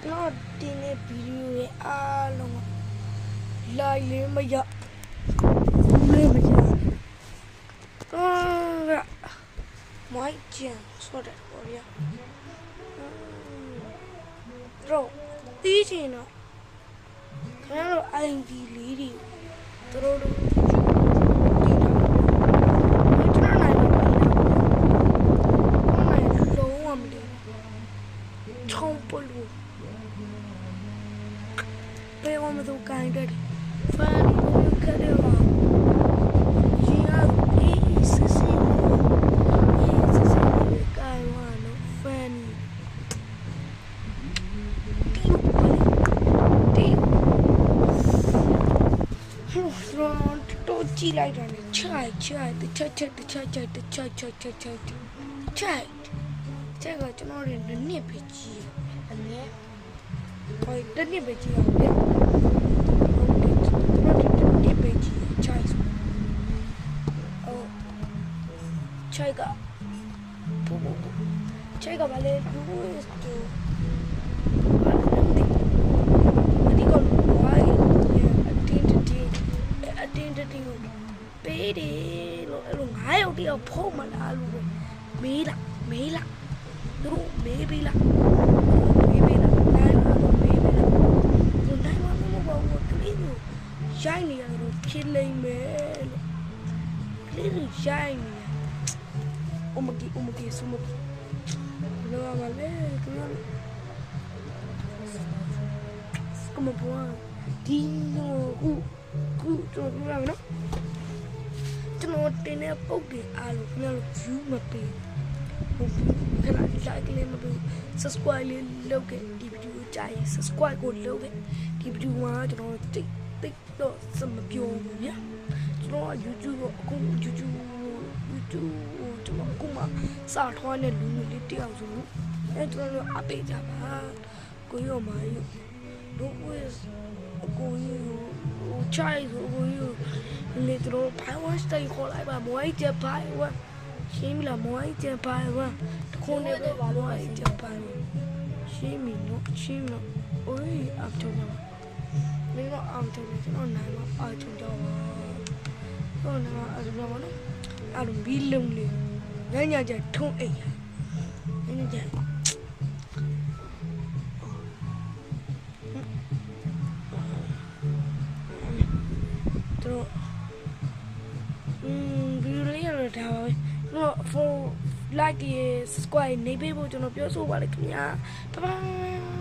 ကျွန်တော်တင်တဲ့ဗီဒီယိုရဲ့အားလုံးကလိုက်လေးမရဘူးလေးမရမိုက်ကျန်ဆိုတဲ့ပေါ်ရတော့တီးချင်တော့ခင်ဗျားတို့ ID လေးတွေသူတို့ဘယ်မှာတော့ကိုင်းတယ်ဖန်ဒီကလေးကဂျီယာအေးစစ်စစ်ကိုင်းဝါနော်ဖန်တီဟိုတော့ကြည့်လိုက်တာနဲ့ချိုက်ချက်ကကျွန်တော်တို့နှစ်ပဲကြည့်အနေဟိုတနည်းပဲကြည့်အောင်လေဒီပဲကြည့်ချိုက်အော်ချိုက်ကဘာလဲဒူးစတူဒီကောဝိုင်းအတင်းတီပေးတယ်လို့အဲ့လို9ယောက်တယောက်ဖုံးမလားလို့မေးလားသူတို့မေးပေးလားရိုက်နေရလို့ဖြစ်လိမ့်မယ်လို့ကလေးတွေရိုက်နေရအမကြီးစမလောရပါလေကမပွားဒီခုကျွန်တော်ပြောရမယ်နော်ကျွန်တော်တင်တဲ့ပုတ်တွေအားလို့ခင်ဗျားတို့ view မပေးဘူးခဏ like လေးမပေး subscribe လေးလုပ်ခဲ့ဒီဗီဒီယိုကြိုက် subscribe ကိုလုပ်ခဲ့ဒီဗီဒီယိုမှာကျွန်တော်တိတ်တော့စမပြောဘူးဗျာကျွန်တော် YouTube ကိုအခု YouTube ကျွန်တော်အခုမှစာထွားနေလူမျိုးလေးတယောက်ဆိုလို့အဲကျွန်တော်အပေးကြပါကိုရောမယူတို့ဝစ်ကိုယူချိုင်ကိုယူလေတို့ဖိုင်ဝတ်စတိုင်ခေါ်လိုက်ပါမွိုင်းချက်ဖိုင်ဝတ်ရှင်းမလားမွိုင်းချက်ဖိုင်ဝတ်တခုနေပဲမွိုင်းချက်ဖိုင်ရှင်းမလို့အိုးအပ်တော့မင်းတို့အောင်တယ်ကျွန်တော်နိုင်မှာအားချုံတော့ပါတော့နာအဲ့လိုပါနော်အဲ့လိုဘီလုံးလေးညကျထုံးအိမ်ညကျတော့ဘီလေးရတာပါပဲတော့ for like subscribe နေပေးဖို့ကျွန်တော်ပြောဆိုပါလိမ့်ခင်ဗျာဘိုင်